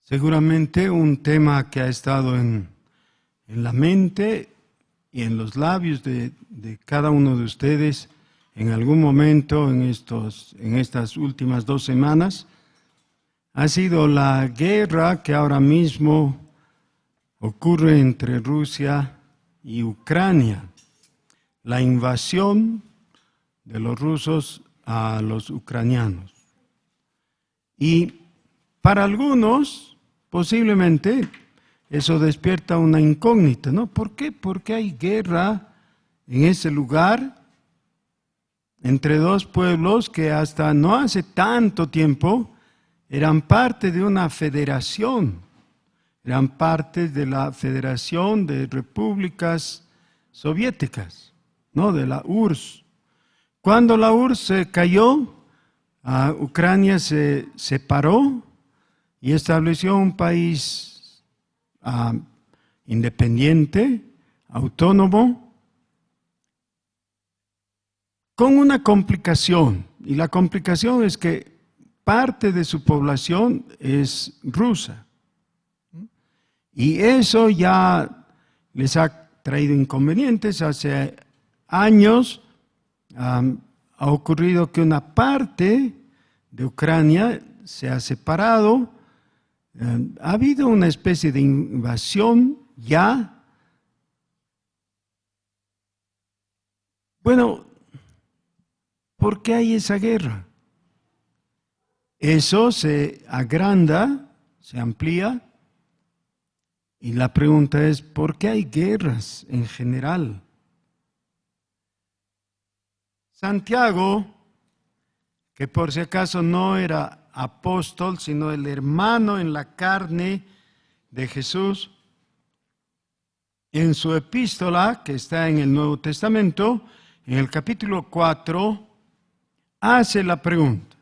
Seguramente un tema que ha estado en la mente y en los labios de cada uno de ustedes en algún momento en estas últimas 2 semanas ha sido la guerra que ahora mismo ocurre entre Rusia y Ucrania, la invasión de los rusos a los ucranianos. Y para algunos, posiblemente, eso despierta una incógnita, ¿no? ¿Por qué? Porque hay guerra en ese lugar entre dos pueblos que hasta no hace tanto tiempo eran parte de una federación, eran parte de la Federación de Repúblicas Soviéticas, ¿no? De la URSS. Cuando la URSS se cayó, Ucrania se separó y estableció un país independiente, autónomo, con una complicación. Y la complicación es que parte de su población es rusa. Y eso ya les ha traído inconvenientes. Hace años ha ocurrido que una parte de Ucrania se ha separado. Ha habido una especie de invasión ya. Bueno, ¿por qué hay esa guerra? Eso se agranda, se amplía, y la pregunta es, ¿por qué hay guerras en general? Santiago, que por si acaso no era apóstol, sino el hermano en la carne de Jesús, en su epístola, que está en el Nuevo Testamento, en el capítulo 4, hace la pregunta: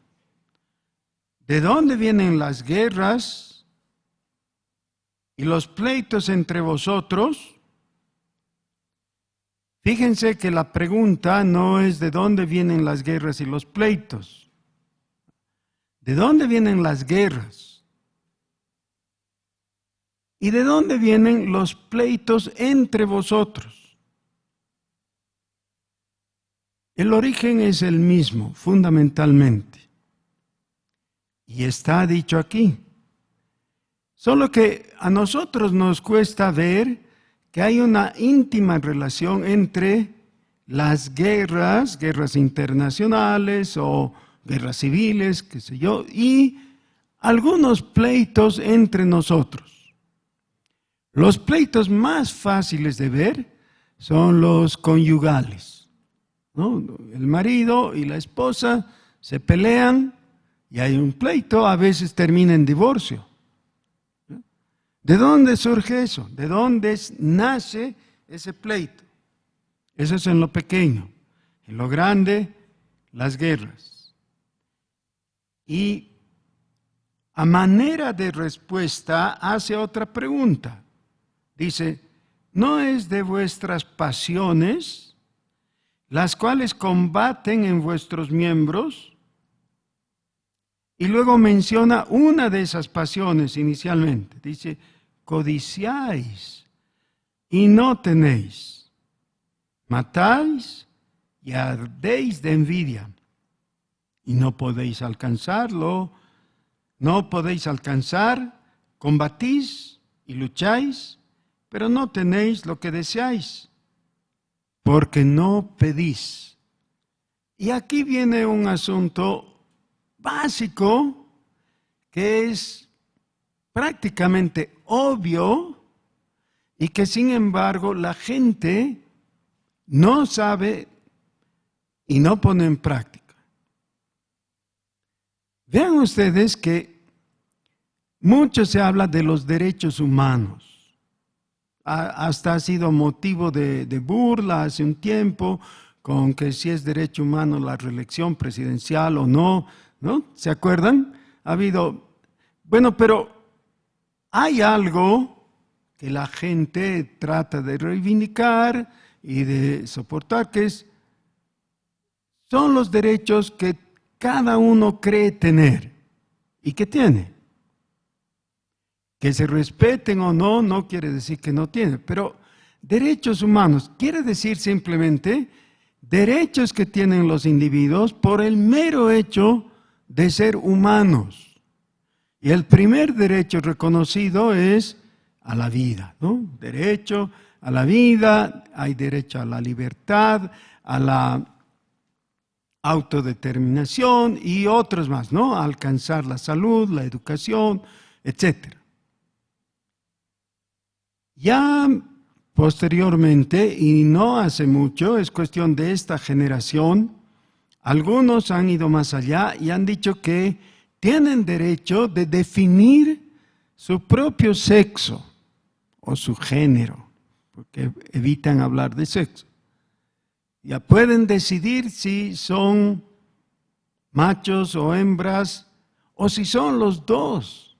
¿de dónde vienen las guerras y los pleitos entre vosotros? Fíjense que la pregunta no es de dónde vienen las guerras y los pleitos. ¿De dónde vienen las guerras? ¿Y de dónde vienen los pleitos entre vosotros? El origen es el mismo, fundamentalmente. Y está dicho aquí. Solo que a nosotros nos cuesta ver que hay una íntima relación entre las guerras internacionales o guerras civiles, qué sé yo, y algunos pleitos entre nosotros. Los pleitos más fáciles de ver son los conyugales, ¿no? El marido y la esposa se pelean y hay un pleito, a veces termina en divorcio. ¿De dónde surge eso? ¿De dónde nace ese pleito? Eso es en lo pequeño. En lo grande, las guerras. Y a manera de respuesta hace otra pregunta. Dice, ¿no es de vuestras pasiones, las cuales combaten en vuestros miembros? Y luego menciona una de esas pasiones inicialmente. Dice, codiciáis y no tenéis, matáis y ardéis de envidia y no podéis alcanzarlo, no podéis alcanzar, combatís y lucháis, pero no tenéis lo que deseáis, porque no pedís. Y aquí viene un asunto básico que es prácticamente obvio y que sin embargo la gente no sabe y no pone en práctica. Vean ustedes que mucho se habla de los derechos humanos. Hasta ha sido motivo de burla hace un tiempo con que si es derecho humano la reelección presidencial o no, ¿no? ¿Se acuerdan? Ha habido, bueno, pero hay algo que la gente trata de reivindicar y de soportar, que son los derechos que cada uno cree tener y que tiene. Que se respeten o no, no quiere decir que no tienen. Pero derechos humanos quiere decir simplemente derechos que tienen los individuos por el mero hecho de ser humanos. Y el primer derecho reconocido es a la vida, ¿no? Derecho a la vida, hay derecho a la libertad, a la autodeterminación y otros más, ¿no? A alcanzar la salud, la educación, etc. Ya posteriormente, y no hace mucho, es cuestión de esta generación, algunos han ido más allá y han dicho que tienen derecho de definir su propio sexo o su género, porque evitan hablar de sexo. Ya pueden decidir si son machos o hembras o si son los dos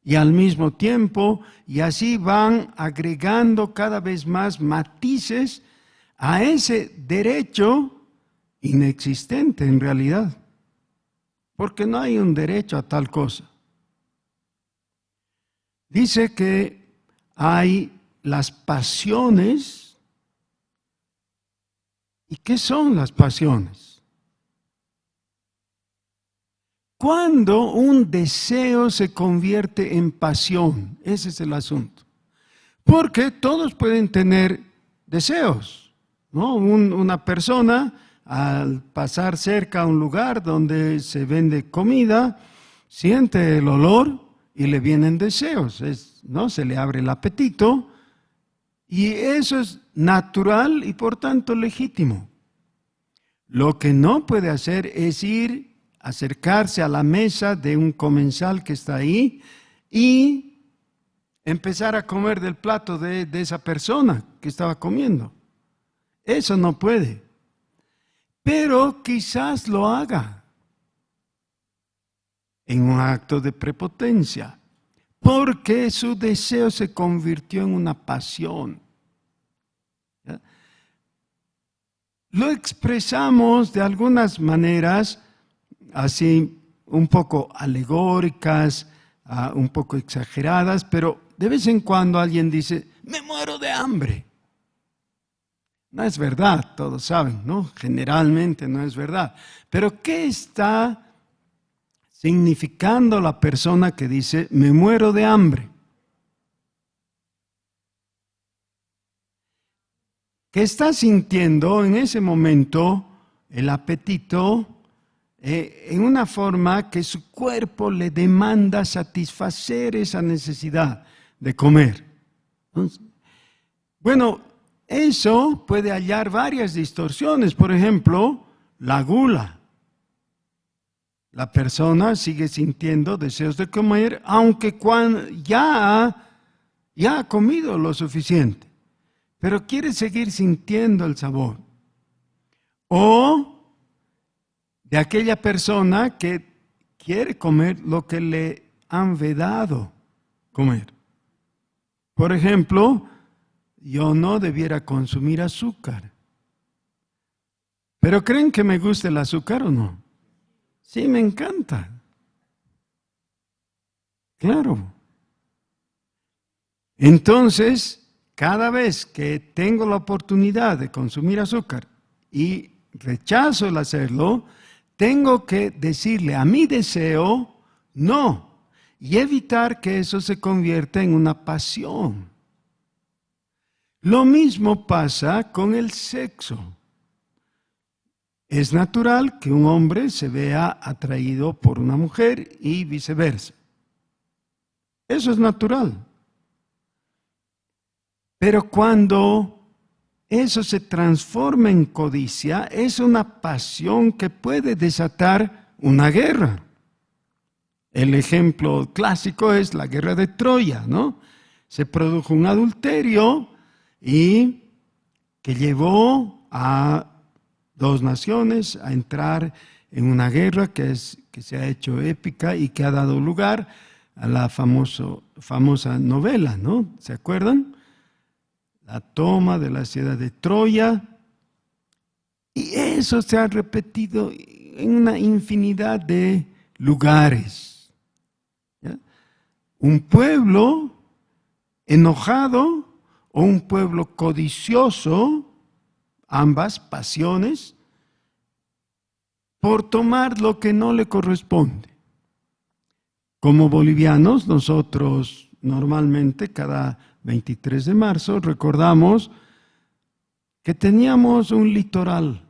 y al mismo tiempo, y así van agregando cada vez más matices a ese derecho inexistente en realidad, porque no hay un derecho a tal cosa. Dice que hay las pasiones. ¿Y qué son las pasiones? Cuando un deseo se convierte en pasión, ese es el asunto. Porque todos pueden tener deseos, ¿no? Una persona al pasar cerca a un lugar donde se vende comida, siente el olor y le vienen deseos, ¿no? Se le abre el apetito y eso es natural y por tanto legítimo. Lo que no puede hacer es acercarse a la mesa de un comensal que está ahí y empezar a comer del plato de esa persona que estaba comiendo. Eso no puede. Pero quizás lo haga en un acto de prepotencia, porque su deseo se convirtió en una pasión. ¿Ya? Lo expresamos de algunas maneras así un poco alegóricas, un poco exageradas, pero de vez en cuando alguien dice, me muero de hambre. No es verdad, todos saben, ¿no? Generalmente no es verdad. Pero ¿qué está significando la persona que dice, me muero de hambre? ¿Qué está sintiendo en ese momento el apetito en una forma que su cuerpo le demanda satisfacer esa necesidad de comer? Entonces, bueno, eso puede hallar varias distorsiones. Por ejemplo, la gula. La persona sigue sintiendo deseos de comer, aunque ya ha comido lo suficiente, pero quiere seguir sintiendo el sabor. O de aquella persona que quiere comer lo que le han vedado comer. Por ejemplo, yo no debiera consumir azúcar. ¿Pero creen que me gusta el azúcar o no? Sí, me encanta. Claro. Entonces, cada vez que tengo la oportunidad de consumir azúcar y rechazo el hacerlo, tengo que decirle a mi deseo no y evitar que eso se convierta en una pasión. Lo mismo pasa con el sexo. Es natural que un hombre se vea atraído por una mujer y viceversa. Eso es natural. Pero cuando eso se transforma en codicia, es una pasión que puede desatar una guerra. El ejemplo clásico es la guerra de Troya, ¿no? Se produjo un adulterio y que llevó a dos naciones a entrar en una guerra que se ha hecho épica y que ha dado lugar a la famosa novela, ¿no? ¿Se acuerdan? La toma de la ciudad de Troya. Y eso se ha repetido en una infinidad de lugares. ¿Ya? un pueblo enojado o un pueblo codicioso, ambas pasiones, por tomar lo que no le corresponde. Como bolivianos, nosotros normalmente cada 23 de marzo recordamos que teníamos un litoral,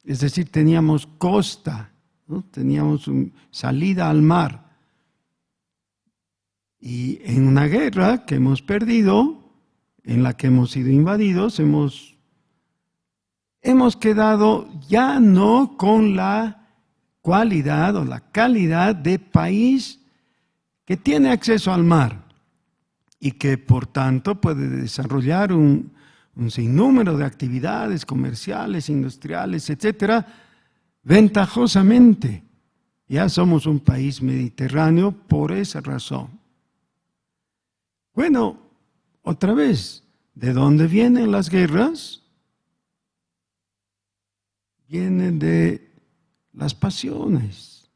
es decir, teníamos costa, ¿no? Teníamos salida al mar. Y en una guerra que hemos perdido, en la que hemos sido invadidos, hemos quedado ya no con la cualidad o la calidad de país que tiene acceso al mar y que por tanto puede desarrollar un sinnúmero de actividades comerciales, industriales, etcétera, ventajosamente. Ya somos un país mediterráneo por esa razón. Bueno, otra vez, ¿de dónde vienen las guerras? Vienen de las pasiones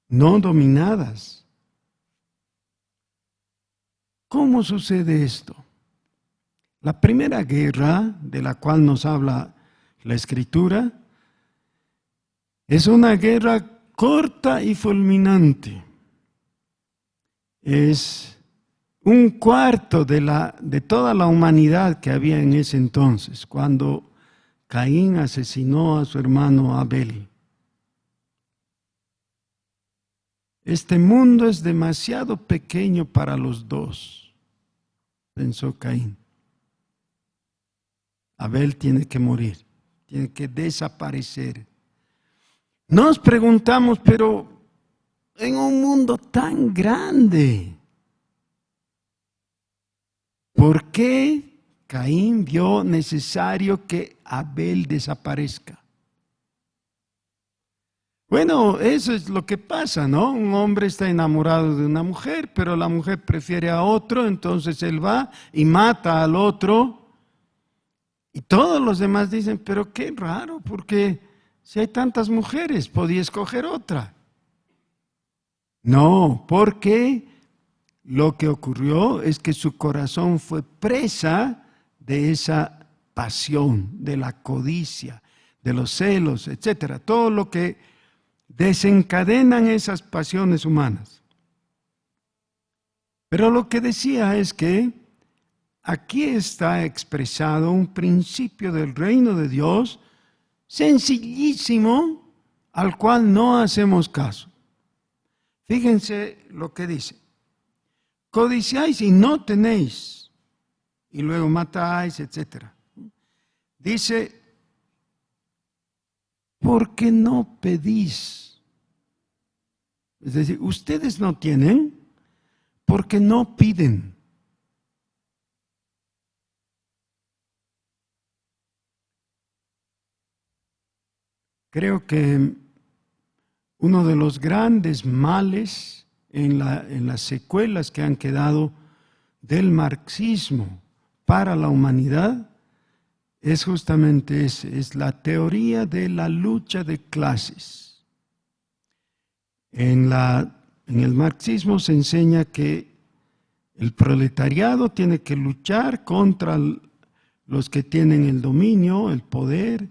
no dominadas. ¿Cómo sucede esto? La primera guerra de la cual nos habla la Escritura es una guerra corta y fulminante. Es un cuarto de toda la humanidad que había en ese entonces, cuando Caín asesinó a su hermano Abel. Este mundo es demasiado pequeño para los dos, pensó Caín. Abel tiene que morir, tiene que desaparecer. Nos preguntamos, pero en un mundo tan grande, ¿por qué Caín vio necesario que Abel desaparezca? Bueno, eso es lo que pasa, ¿no? Un hombre está enamorado de una mujer, pero la mujer prefiere a otro, entonces él va y mata al otro. Y todos los demás dicen, pero qué raro, porque si hay tantas mujeres, podía escoger otra. No, porque lo que ocurrió es que su corazón fue presa de esa pasión, de la codicia, de los celos, etcétera. Todo lo que desencadenan esas pasiones humanas. Pero lo que decía es que aquí está expresado un principio del reino de Dios sencillísimo al cual no hacemos caso. Fíjense lo que dice. Codiciáis y no tenéis, y luego matáis, etcétera. Dice, porque no pedís. Es decir, ustedes no tienen porque no piden. Creo que uno de los grandes males en las secuelas que han quedado del marxismo para la humanidad es justamente ese, es la teoría de la lucha de clases. En el marxismo se enseña que el proletariado tiene que luchar contra los que tienen el dominio, el poder,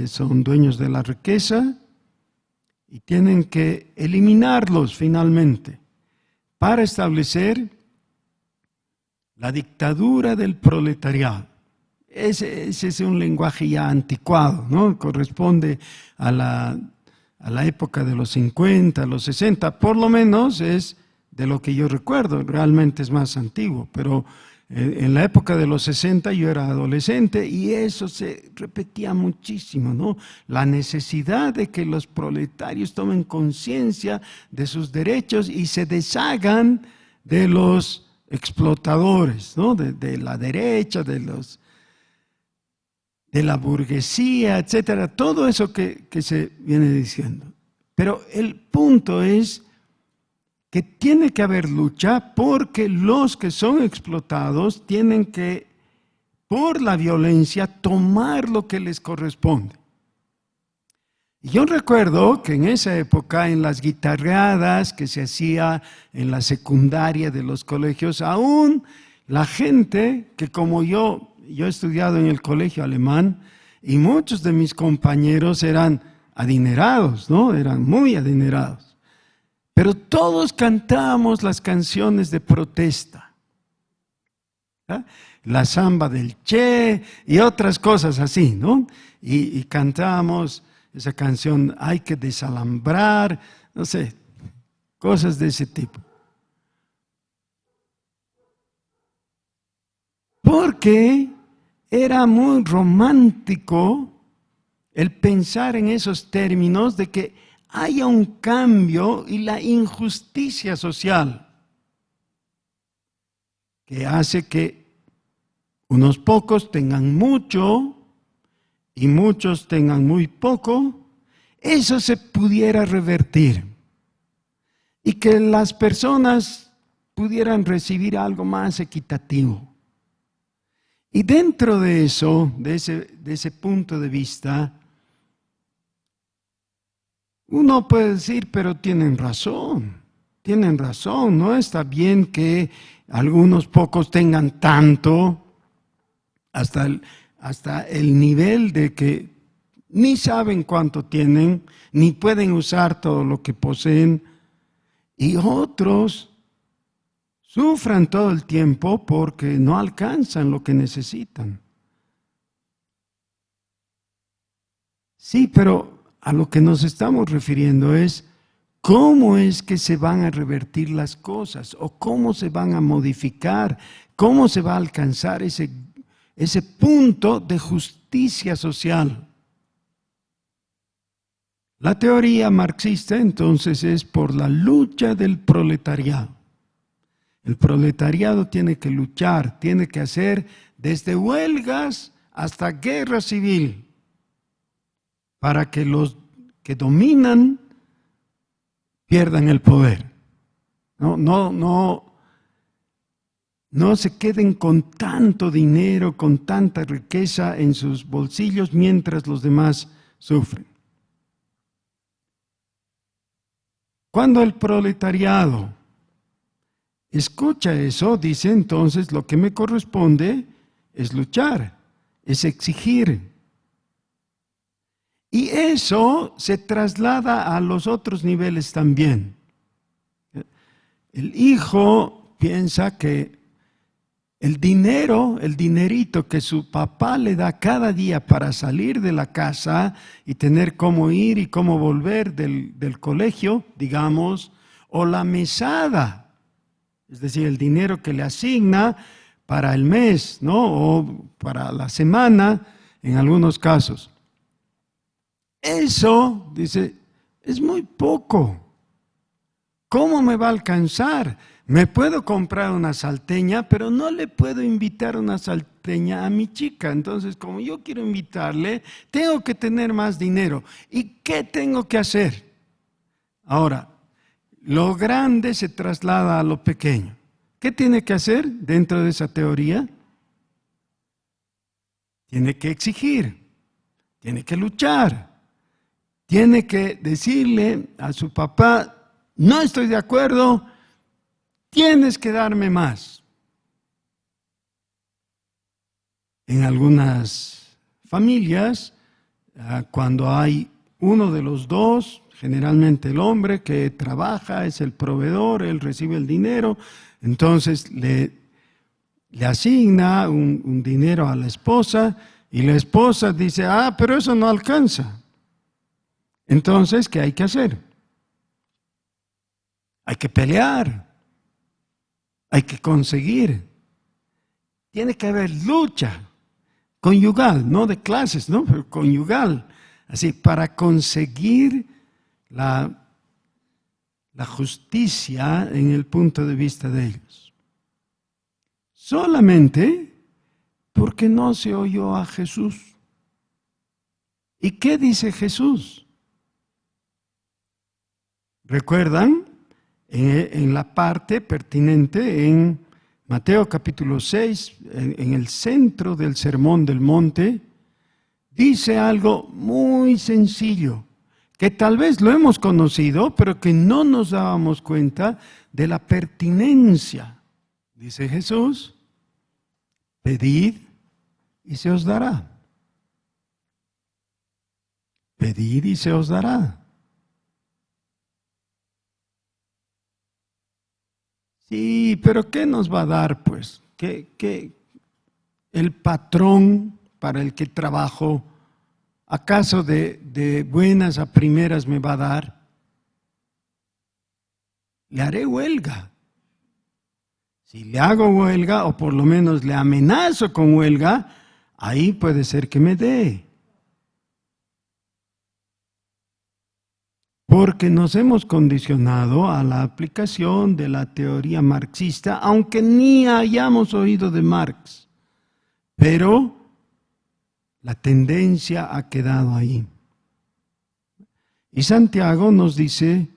son dueños de la riqueza y tienen que eliminarlos finalmente para establecer la dictadura del proletariado. Ese es un lenguaje ya anticuado, ¿no? Corresponde a la época de los 50, los 60, por lo menos es de lo que yo recuerdo, realmente es más antiguo, pero en la época de los 60 yo era adolescente y eso se repetía muchísimo, ¿no? La necesidad de que los proletarios tomen conciencia de sus derechos y se deshagan de los explotadores, ¿no? De la derecha, de la burguesía, etcétera, todo eso que se viene diciendo. Pero el punto es que tiene que haber lucha porque los que son explotados tienen que, por la violencia, tomar lo que les corresponde. Y yo recuerdo que en esa época, en las guitarreadas que se hacía en la secundaria de los colegios, aún la gente que como yo he estudiado en el colegio alemán y muchos de mis compañeros eran adinerados, ¿no? Eran muy adinerados. Pero todos cantábamos las canciones de protesta. ¿Ah? La samba del Che y otras cosas así, ¿no? Y cantábamos esa canción, hay que desalambrar, no sé, cosas de ese tipo. Porque era muy romántico el pensar en esos términos de que haya un cambio y la injusticia social que hace que unos pocos tengan mucho y muchos tengan muy poco, eso se pudiera revertir y que las personas pudieran recibir algo más equitativo. Y dentro de eso, de ese punto de vista, uno puede decir, pero tienen razón, no está bien que algunos pocos tengan tanto hasta el nivel de que ni saben cuánto tienen, ni pueden usar todo lo que poseen, y otros sufran todo el tiempo porque no alcanzan lo que necesitan. Sí, pero a lo que nos estamos refiriendo es cómo es que se van a revertir las cosas o cómo se van a modificar, cómo se va a alcanzar ese punto de justicia social. La teoría marxista entonces es por la lucha del proletariado. El proletariado tiene que luchar, tiene que hacer desde huelgas hasta guerra civil para que los que dominan pierdan el poder. No se queden con tanto dinero, con tanta riqueza en sus bolsillos mientras los demás sufren. Cuando el proletariado escucha eso, dice entonces lo que me corresponde es luchar, es exigir. Y eso se traslada a los otros niveles también. El hijo piensa que el dinero, el dinerito que su papá le da cada día para salir de la casa y tener cómo ir y cómo volver del colegio, digamos, o la mesada, es decir, el dinero que le asigna para el mes, ¿no? O para la semana, en algunos casos. Eso, dice, es muy poco. ¿Cómo me va a alcanzar? Me puedo comprar una salteña, pero no le puedo invitar una salteña a mi chica. Entonces, como yo quiero invitarle, tengo que tener más dinero. ¿Y qué tengo que hacer? Ahora, lo grande se traslada a lo pequeño. ¿Qué tiene que hacer dentro de esa teoría? Tiene que exigir, tiene que luchar, tiene que decirle a su papá, no estoy de acuerdo, tienes que darme más. En algunas familias, cuando hay uno de los dos, generalmente el hombre que trabaja, es el proveedor, él recibe el dinero, entonces le asigna un dinero a la esposa y la esposa dice, pero eso no alcanza. Entonces, ¿qué hay que hacer? Hay que pelear, hay que conseguir. Tiene que haber lucha conyugal, no de clases, ¿no? Pero conyugal, así, para conseguir la justicia en el punto de vista de ellos. Solamente porque no se oyó a Jesús. ¿Y qué dice Jesús? ¿Recuerdan? En la parte pertinente en Mateo capítulo 6, en el centro del Sermón del Monte, dice algo muy sencillo. que tal vez lo hemos conocido, pero que no nos dábamos cuenta de la pertinencia. Dice Jesús, pedid y se os dará. Pedid y se os dará. Sí, pero ¿qué nos va a dar, pues? ¿Qué el patrón para el que trabajo, acaso de buenas a primeras me va a dar? Le haré huelga. Si le hago huelga, o por lo menos le amenazo con huelga, ahí puede ser que me dé. Porque nos hemos condicionado a la aplicación de la teoría marxista, aunque ni hayamos oído de Marx. Pero la tendencia ha quedado ahí. Y Santiago nos dice,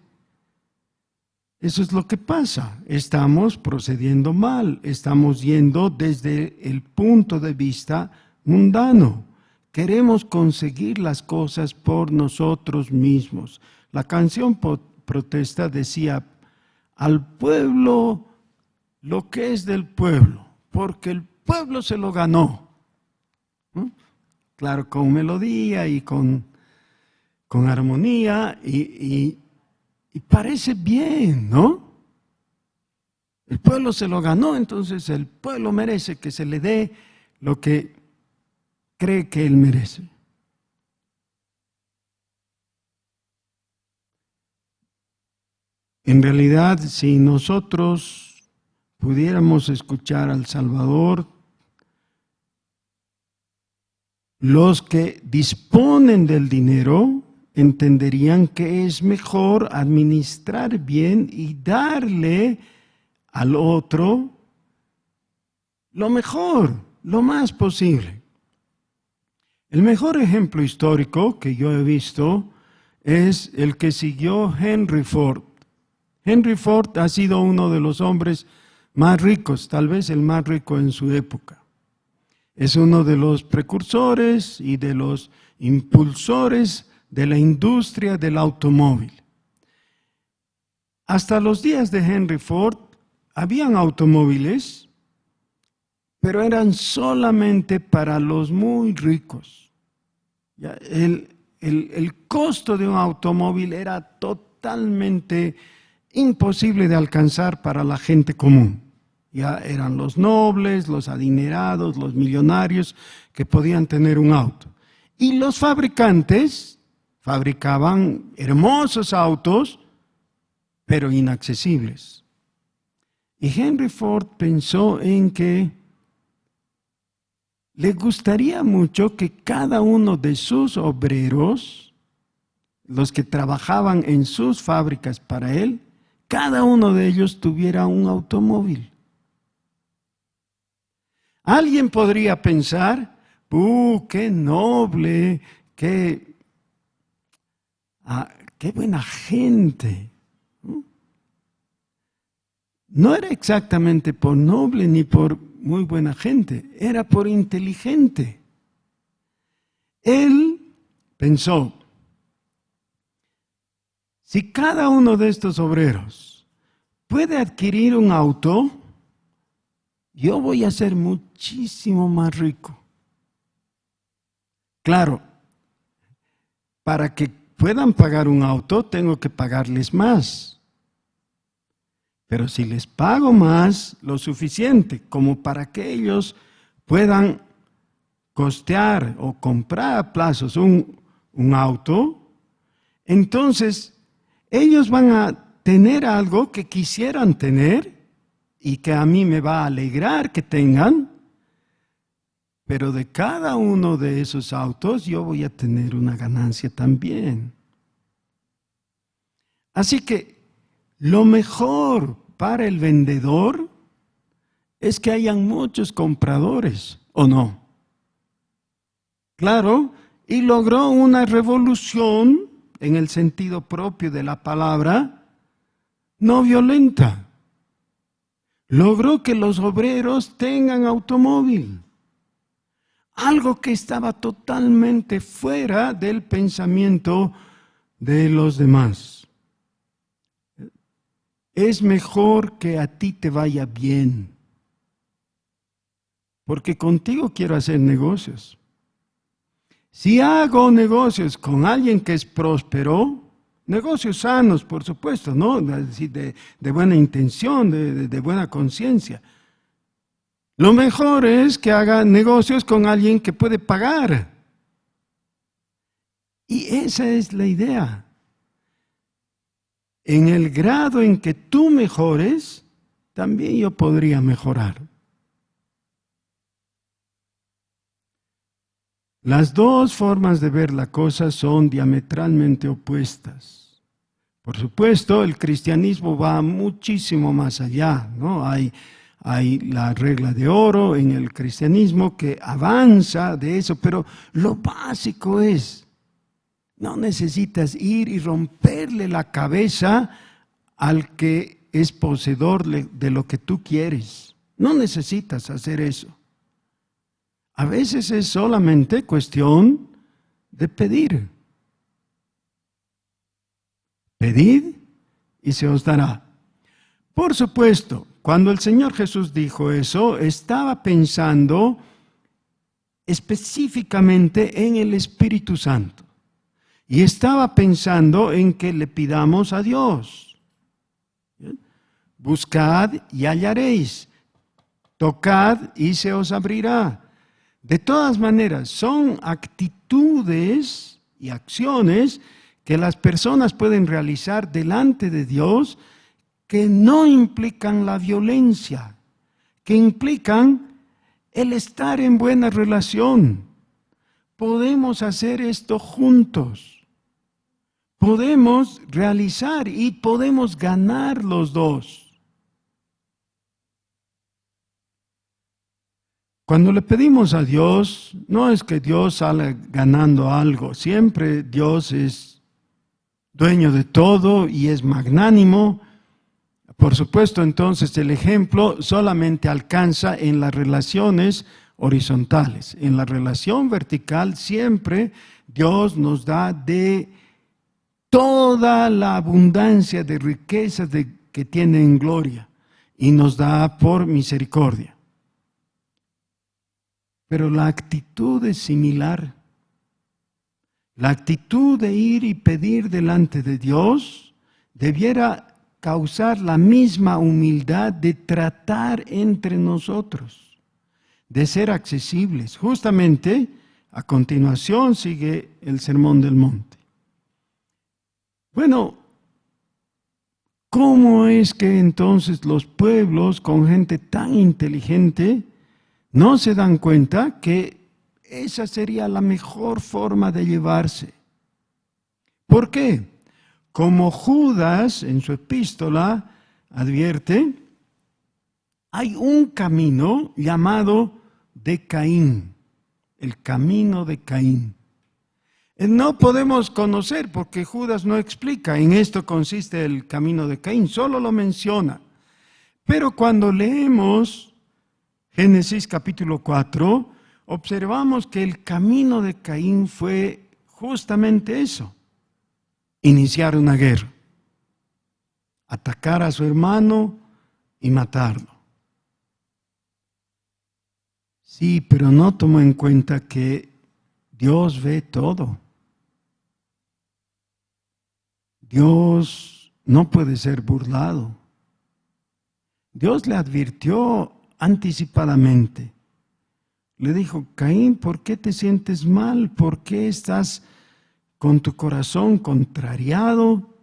eso es lo que pasa, estamos procediendo mal, estamos yendo desde el punto de vista mundano. Queremos conseguir las cosas por nosotros mismos. La canción protesta decía, al pueblo lo que es del pueblo, porque el pueblo se lo ganó. ¿No? Claro, con melodía y con armonía y parece bien, ¿no? El pueblo se lo ganó, entonces el pueblo merece que se le dé lo que cree que él merece. En realidad, si nosotros pudiéramos escuchar al Salvador, los que disponen del dinero entenderían que es mejor administrar bien y darle al otro lo mejor, lo más posible. El mejor ejemplo histórico que yo he visto es el que siguió Henry Ford. Henry Ford ha sido uno de los hombres más ricos, tal vez el más rico en su época. Es uno de los precursores y de los impulsores de la industria del automóvil. Hasta los días de Henry Ford habían automóviles, pero eran solamente para los muy ricos. El costo de un automóvil era totalmente imposible de alcanzar para la gente común. Ya eran los nobles, los adinerados, los millonarios que podían tener un auto. Y los fabricantes fabricaban hermosos autos, pero inaccesibles. Y Henry Ford pensó en que le gustaría mucho que cada uno de sus obreros, los que trabajaban en sus fábricas para él, cada uno de ellos tuviera un automóvil. Alguien podría pensar, qué noble, qué buena gente. No era exactamente por noble ni por muy buena gente, era por inteligente. Él pensó, si cada uno de estos obreros puede adquirir un auto, yo voy a ser muchísimo más rico. Claro, para que puedan pagar un auto, tengo que pagarles más. Pero si les pago más, lo suficiente como para que ellos puedan costear o comprar a plazos un auto, entonces ellos van a tener algo que quisieran tener y que a mí me va a alegrar que tengan, pero de cada uno de esos autos yo voy a tener una ganancia también. Así que lo mejor para el vendedor es que hayan muchos compradores, ¿o no? Claro, y logró una revolución en el sentido propio de la palabra, no violenta. Logró que los obreros tengan automóvil. Algo que estaba totalmente fuera del pensamiento de los demás. Es mejor que a ti te vaya bien, porque contigo quiero hacer negocios. Si hago negocios con alguien que es próspero, negocios sanos, por supuesto, ¿no? Es decir, de buena intención, de buena conciencia. Lo mejor es que haga negocios con alguien que puede pagar. Y esa es la idea. En el grado en que tú mejores, también yo podría mejorar. Las dos formas de ver la cosa son diametralmente opuestas. Por supuesto, el cristianismo va muchísimo más allá, ¿no? Hay la regla de oro en el cristianismo que avanza de eso, pero lo básico es, no necesitas ir y romperle la cabeza al que es poseedor de lo que tú quieres. No necesitas hacer eso. A veces es solamente cuestión de pedir. Pedid y se os dará. Por supuesto, cuando el Señor Jesús dijo eso, estaba pensando específicamente en el Espíritu Santo. Y estaba pensando en que le pidamos a Dios. ¿Bien? Buscad y hallaréis. Tocad y se os abrirá. De todas maneras, son actitudes y acciones que las personas pueden realizar delante de Dios que no implican la violencia, que implican el estar en buena relación. Podemos hacer esto juntos. Podemos realizar y podemos ganar los dos. Cuando le pedimos a Dios, no es que Dios salga ganando algo. Siempre Dios es dueño de todo y es magnánimo. Por supuesto, entonces el ejemplo solamente alcanza en las relaciones horizontales. En la relación vertical siempre Dios nos da de toda la abundancia de riquezas que tiene en gloria y nos da por misericordia. Pero la actitud es similar. La actitud de ir y pedir delante de Dios debiera causar la misma humildad de tratar entre nosotros, de ser accesibles. Justamente, a continuación sigue el Sermón del Monte. Bueno, ¿cómo es que entonces los pueblos con gente tan inteligente no se dan cuenta que esa sería la mejor forma de llevarse? ¿Por qué? Como Judas en su epístola advierte, hay un camino llamado de Caín, el camino de Caín. No podemos conocer porque Judas no explica, en esto consiste el camino de Caín, solo lo menciona. Pero cuando leemos Génesis capítulo 4, observamos que el camino de Caín fue justamente eso, iniciar una guerra, atacar a su hermano y matarlo. Sí, pero no tomó en cuenta que Dios ve todo. Dios no puede ser burlado. Dios le advirtió anticipadamente. Le dijo, Caín, ¿por qué te sientes mal? ¿Por qué estás con tu corazón contrariado?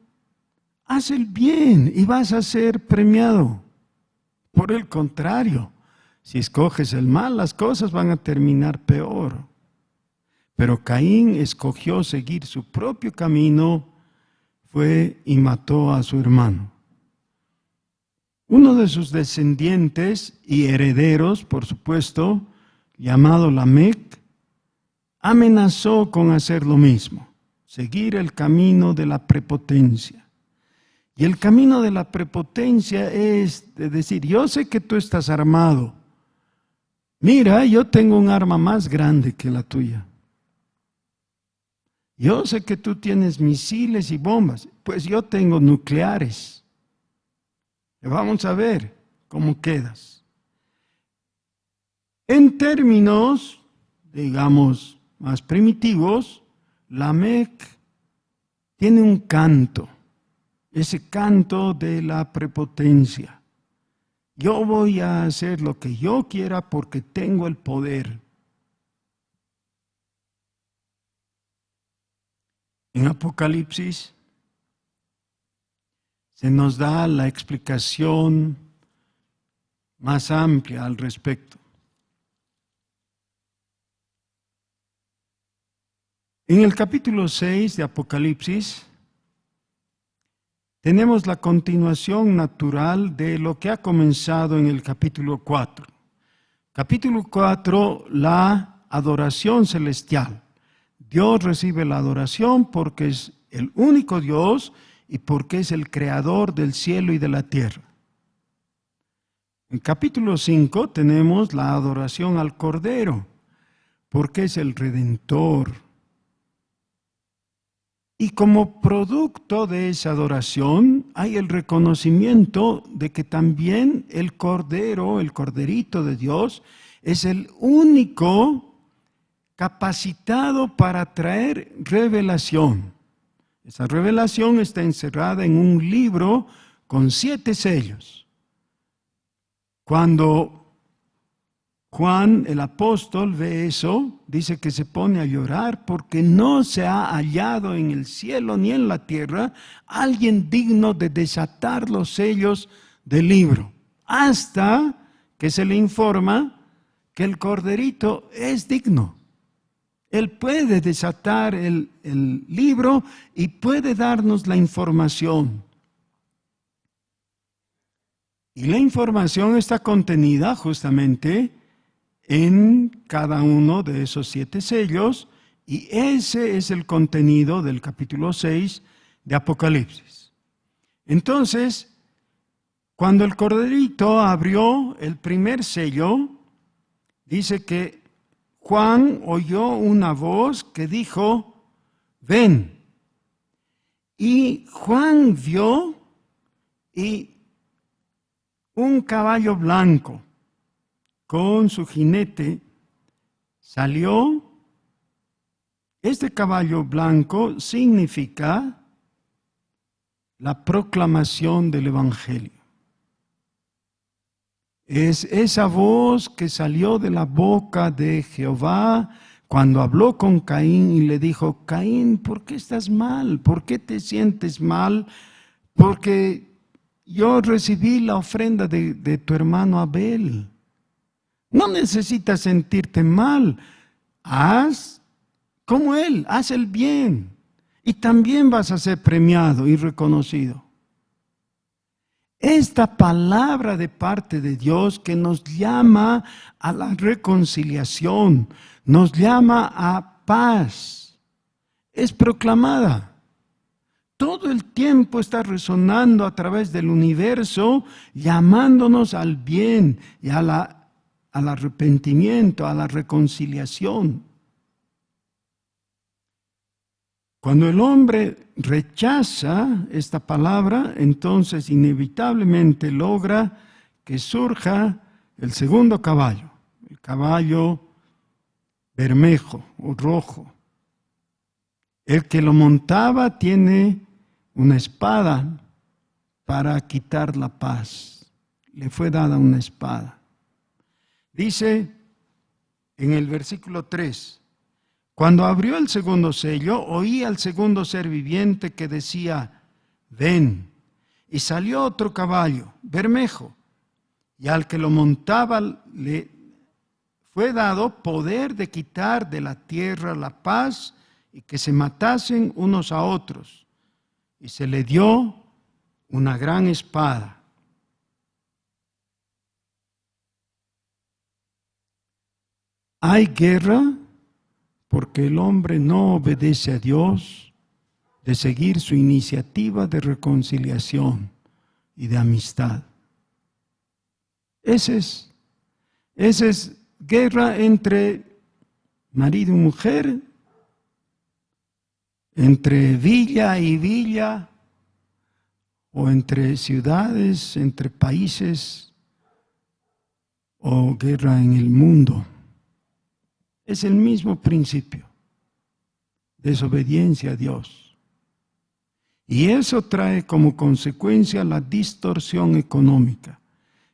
Haz el bien y vas a ser premiado. Por el contrario, si escoges el mal, las cosas van a terminar peor. Pero Caín escogió seguir su propio camino, fue y mató a su hermano. Uno de sus descendientes y herederos, por supuesto, llamado Lamec, amenazó con hacer lo mismo, seguir el camino de la prepotencia. Y el camino de la prepotencia es de decir, yo sé que tú estás armado. Mira, yo tengo un arma más grande que la tuya. Yo sé que tú tienes misiles y bombas, pues yo tengo nucleares. Vamos a ver cómo quedas. En términos, digamos, más primitivos, Lamec tiene un canto, ese canto de la prepotencia. Yo voy a hacer lo que yo quiera porque tengo el poder. En Apocalipsis se nos da la explicación más amplia al respecto. En el capítulo 6 de Apocalipsis tenemos la continuación natural de lo que ha comenzado en el capítulo 4. Capítulo 4, la adoración celestial. Dios recibe la adoración porque es el único Dios y porque es el creador del cielo y de la tierra. En capítulo 5 tenemos la adoración al Cordero, porque es el Redentor. Y como producto de esa adoración hay el reconocimiento de que también el Cordero, el Corderito de Dios, es el único capacitado para traer revelación. Esa revelación está encerrada en un libro con 7 sellos. Cuando Juan, el apóstol, ve eso, dice que se pone a llorar porque no se ha hallado en el cielo ni en la tierra alguien digno de desatar los sellos del libro, hasta que se le informa que el Corderito es digno. Él puede desatar el libro y puede darnos la información. Y la información está contenida justamente en cada uno de esos 7 sellos, y ese es el contenido del capítulo 6 de Apocalipsis. Entonces, cuando el Corderito abrió el primer sello, dice que Juan oyó una voz que dijo, ven. Y Juan vio un caballo blanco con su jinete salió. Este caballo blanco significa la proclamación del Evangelio. Es esa voz que salió de la boca de Jehová cuando habló con Caín y le dijo, Caín, ¿por qué estás mal? ¿Por qué te sientes mal? Porque yo recibí la ofrenda de tu hermano Abel. No necesitas sentirte mal. Haz como él, haz el bien. Y también vas a ser premiado y reconocido. Esta palabra de parte de Dios que nos llama a la reconciliación, nos llama a paz, es proclamada. Todo el tiempo está resonando a través del universo, llamándonos al bien y al arrepentimiento, a la reconciliación. Cuando el hombre rechaza esta palabra, entonces inevitablemente logra que surja el segundo caballo, el caballo bermejo o rojo. El que lo montaba tiene una espada para quitar la paz. Le fue dada una espada. Dice en el versículo 3, cuando abrió el segundo sello, oí al segundo ser viviente que decía, ven. Y salió otro caballo, bermejo, y al que lo montaba le fue dado poder de quitar de la tierra la paz y que se matasen unos a otros. Y se le dio una gran espada. Hay guerra porque el hombre no obedece a Dios de seguir su iniciativa de reconciliación y de amistad. Esa es guerra entre marido y mujer, entre villa y villa, o entre ciudades, entre países, o guerra en el mundo. Es el mismo principio, desobediencia a Dios. Y eso trae como consecuencia la distorsión económica,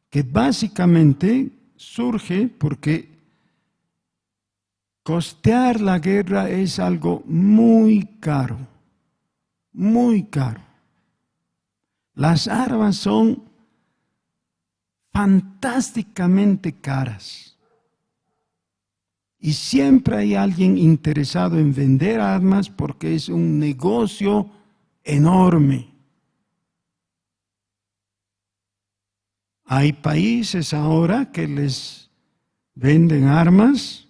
que básicamente surge porque costear la guerra es algo muy caro, muy caro. Las armas son fantásticamente caras. Y siempre hay alguien interesado en vender armas porque es un negocio enorme. Hay países ahora que les venden armas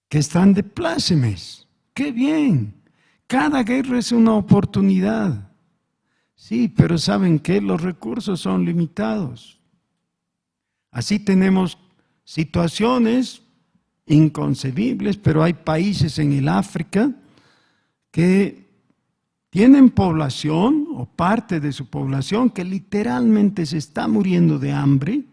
que están de plácemes. ¡Qué bien! Cada guerra es una oportunidad. Sí, pero ¿saben qué? Los recursos son limitados. Así tenemos situaciones inconcebibles, pero hay países en el África que tienen población o parte de su población que literalmente se está muriendo de hambre.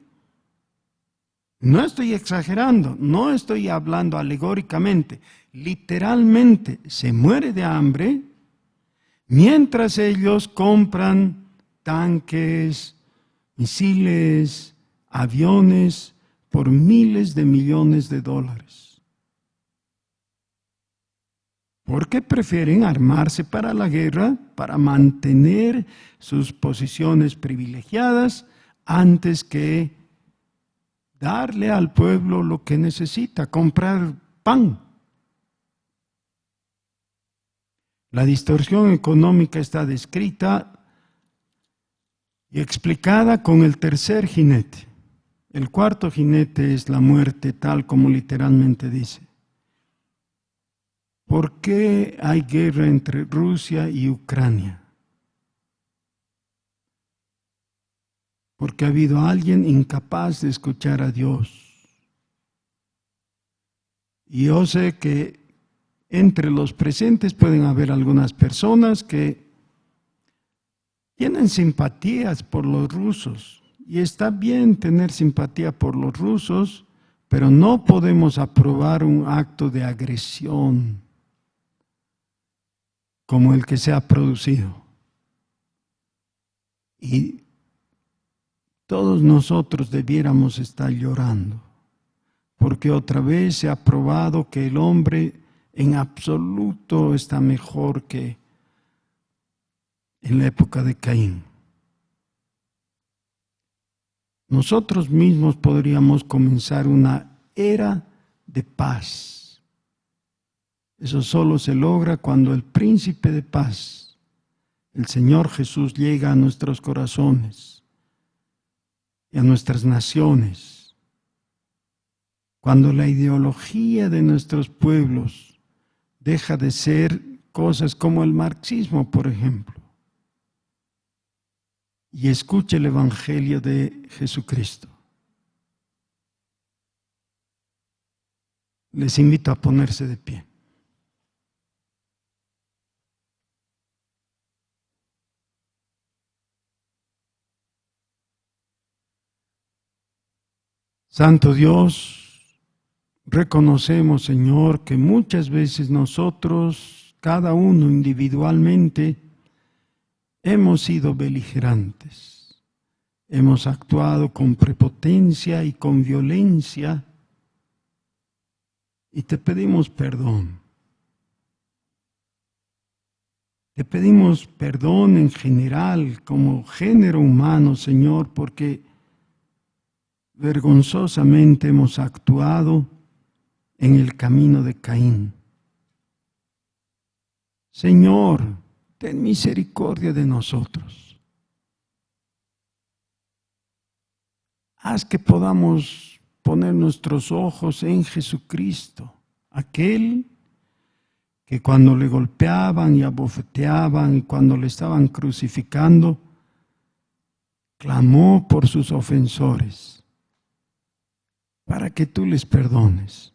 No estoy exagerando, no estoy hablando alegóricamente, literalmente se muere de hambre mientras ellos compran tanques, misiles, aviones por miles de millones de dólares. Porque prefieren armarse para la guerra, para mantener sus posiciones privilegiadas, antes que darle al pueblo lo que necesita, comprar pan. La distorsión económica está descrita y explicada con el tercer jinete. El cuarto jinete es la muerte, tal como literalmente dice. ¿Por qué hay guerra entre Rusia y Ucrania? Porque ha habido alguien incapaz de escuchar a Dios. Y yo sé que entre los presentes pueden haber algunas personas que tienen simpatías por los rusos. Y está bien tener simpatía por los rusos, pero no podemos aprobar un acto de agresión como el que se ha producido. Y todos nosotros debiéramos estar llorando, porque otra vez se ha probado que el hombre en absoluto está mejor que en la época de Caín. Nosotros mismos podríamos comenzar una era de paz. Eso solo se logra cuando el príncipe de paz, el Señor Jesús, llega a nuestros corazones y a nuestras naciones. Cuando la ideología de nuestros pueblos deja de ser cosas como el marxismo, por ejemplo, y escuche el Evangelio de Jesucristo. Les invito a ponerse de pie. Santo Dios, reconocemos, Señor, que muchas veces nosotros, cada uno individualmente, hemos sido beligerantes, hemos actuado con prepotencia y con violencia, y te pedimos perdón. Te pedimos perdón en general, como género humano, Señor, porque vergonzosamente hemos actuado en el camino de Caín. Señor, ten misericordia de nosotros. Haz que podamos poner nuestros ojos en Jesucristo, aquel que cuando le golpeaban y abofeteaban y cuando le estaban crucificando, clamó por sus ofensores para que tú les perdones.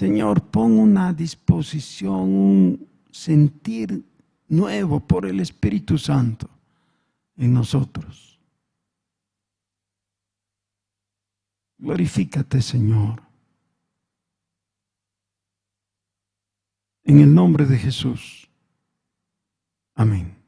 Señor, pon una disposición, un sentir nuevo por el Espíritu Santo en nosotros. Glorifícate, Señor. En el nombre de Jesús. Amén.